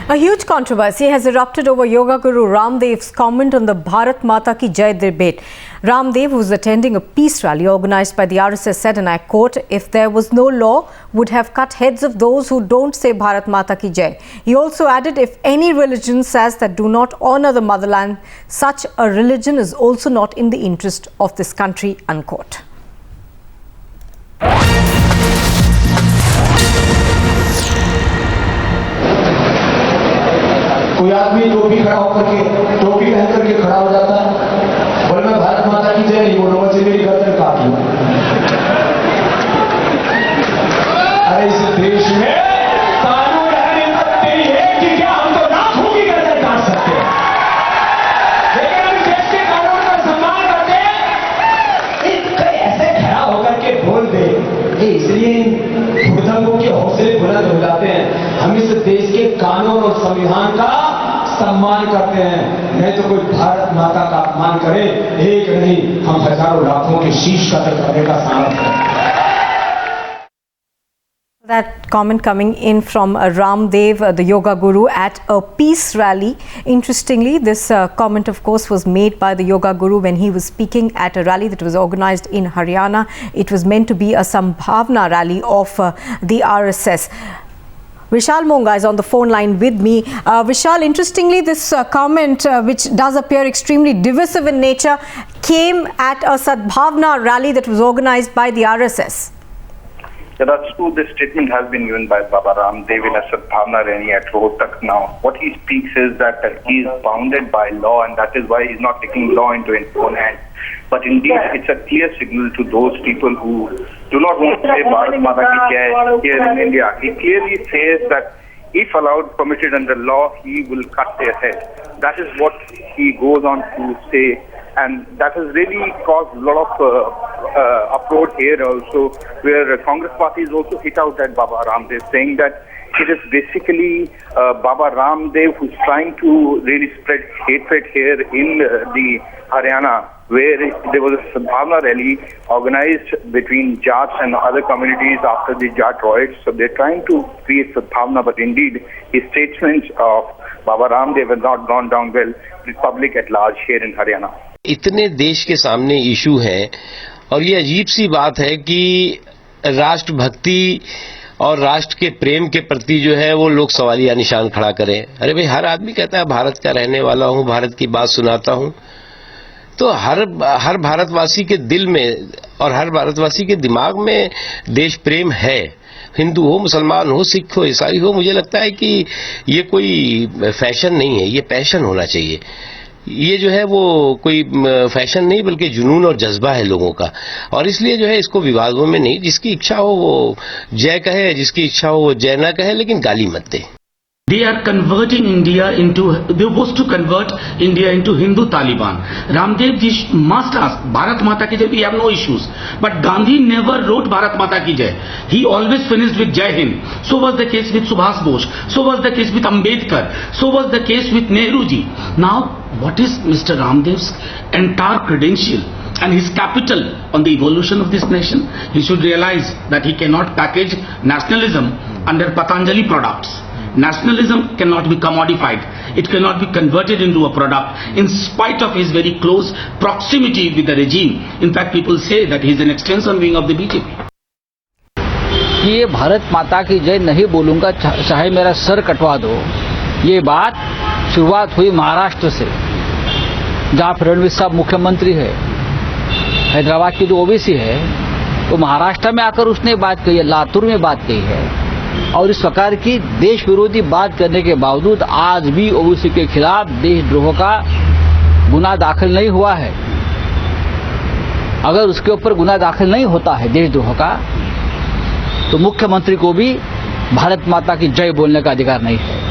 A huge controversy has erupted over Yoga Guru Ramdev's comment on the Bharat Mata Ki Jai debate. Ramdev, who was attending a peace rally organized by the RSS, said, and I quote, "If there was no law, would have cut heads of those who don't say Bharat Mata Ki Jai." He also added, if any religion says that do not honor the motherland, such a religion is also not in the interest of this country, unquote. कोई आदमी टोपी खड़ा होकर के टोपी पहन करके खड़ा हो जाता है, बोले मैं भारत माता की जय नहीं बोलूंगा, मुझे मेरी गर्दन काट लो। अरे इस देश में कानून है, तेरी है कि क्या हम तो लाखों की गर्दन काट सकते हैं, लेकिन हम देश के कानून का सम्मान करते हैं। कोई ऐसे खड़ा होकर के बोल दे, इसलिए भुजंगों के हौसले बुलंद हो जाते हैं। हम इस देश के कानून और संविधान का सम्मान करते हैं, नहीं तो कोई भारत माता का अपमान करे, एक नहीं हम हजारों लाखों के शीश कतल करने का सामर्थ्य है। That comment coming in from Ramdev, the yoga guru, at a peace rally. Interestingly, this comment, of course, was made by the yoga guru when he was speaking at a rally that was organized in Haryana. It was meant to be a Sambhavna rally of the RSS. Vishal Monga is on the phone line with me. Vishal, interestingly, this comment, which does appear extremely divisive in nature, came at a Sadbhavna rally that was organized by the RSS. Yeah, that's true. This statement has been given by Baba Ramdev in a Sadbhavna rally at Rohtak. Now, what he speaks is that he is bounded by law, and that is why he is not taking law into his own hands. But indeed, it's a clear signal to those people who do not want to say Bharat Mata Ki Jai here in India. He clearly says that if allowed, permitted under law, he will cut their head. That is what he goes on to say. And that has really caused a lot of uproar here also, where Congress party is also hit out at Baba Ramdev, saying that it is basically Baba Ramdev who's trying to really spread hatred here in the Haryana, where there was a Sadbhavna rally organized between Jats and other communities after the Jat riots. So they're trying to create Sadbhavna, but indeed his statements of Baba Ramdev have not gone down well with public at large here in Haryana. इतने देश के सामने issue हैं और ये अजीब सी बात है कि राष्ट्रभक्ति और राष्ट्र के प्रेम के प्रति जो है वो लोग सवालिया निशान खड़ा करें। अरे भाई, हर आदमी कहता है भारत का रहने वाला हूं, भारत की बात सुनाता हूं, तो हर भारतवासी के दिल में और हर भारतवासी के दिमाग में देश प्रेम है। हिंदू हो, मुसलमान हो, सिख हो, ईसाई हो, मुझे लगता है कि ये कोई फैशन नहीं है, ये पैशन होना चाहिए। ये जो है वो कोई फैशन नहीं बल्कि जुनून और जज्बा है लोगों का, और इसलिए जो है इसको विवादों में नहीं, जिसकी इच्छा हो वो जय कहे, जिसकी इच्छा हो वो जय ना कहे, लेकिन गाली मत दे। They are converting India into, they wish to convert India into Hindu Taliban. Ramdev ji must ask, Bharat Mata Ki Jai, we have no issues. But Gandhi never wrote Bharat Mata Ki Jai. He always finished with Jai Hind. So was the case with Subhas Bose. So was the case with Ambedkar. So was the case with Nehru ji. Now, what is Mr. Ramdev's entire credential and his capital on the evolution of this nation? He should realize that he cannot package nationalism under Patanjali products. Nationalism cannot be commodified. It cannot be converted into a product in spite of his very close proximity with the regime. In fact, people say that he is an extension wing of the BJP. ये भारत माता की जय नहीं बोलूंगा चाहे मेरा sir कटवा दो, ये बात शुरुआत हुई महाराष्ट्र से, जहां फडणवीस साहब मुख्यमंत्री है। हैदराबाद की जो ओबीसी है तो महाराष्ट्र में आकर उसने बात कही है, लातूर में बात कही है, और इस प्रकार की देश विरोधी बात करने के बावजूद आज भी ओबीसी के खिलाफ देशद्रोह का गुनाह दाखिल नहीं हुआ है। अगर उसके ऊपर गुनाह दाखिल नहीं होता है देशद्रोह का, तो मुख्यमंत्री को भी भारत माता की जय बोलने का अधिकार नहीं है।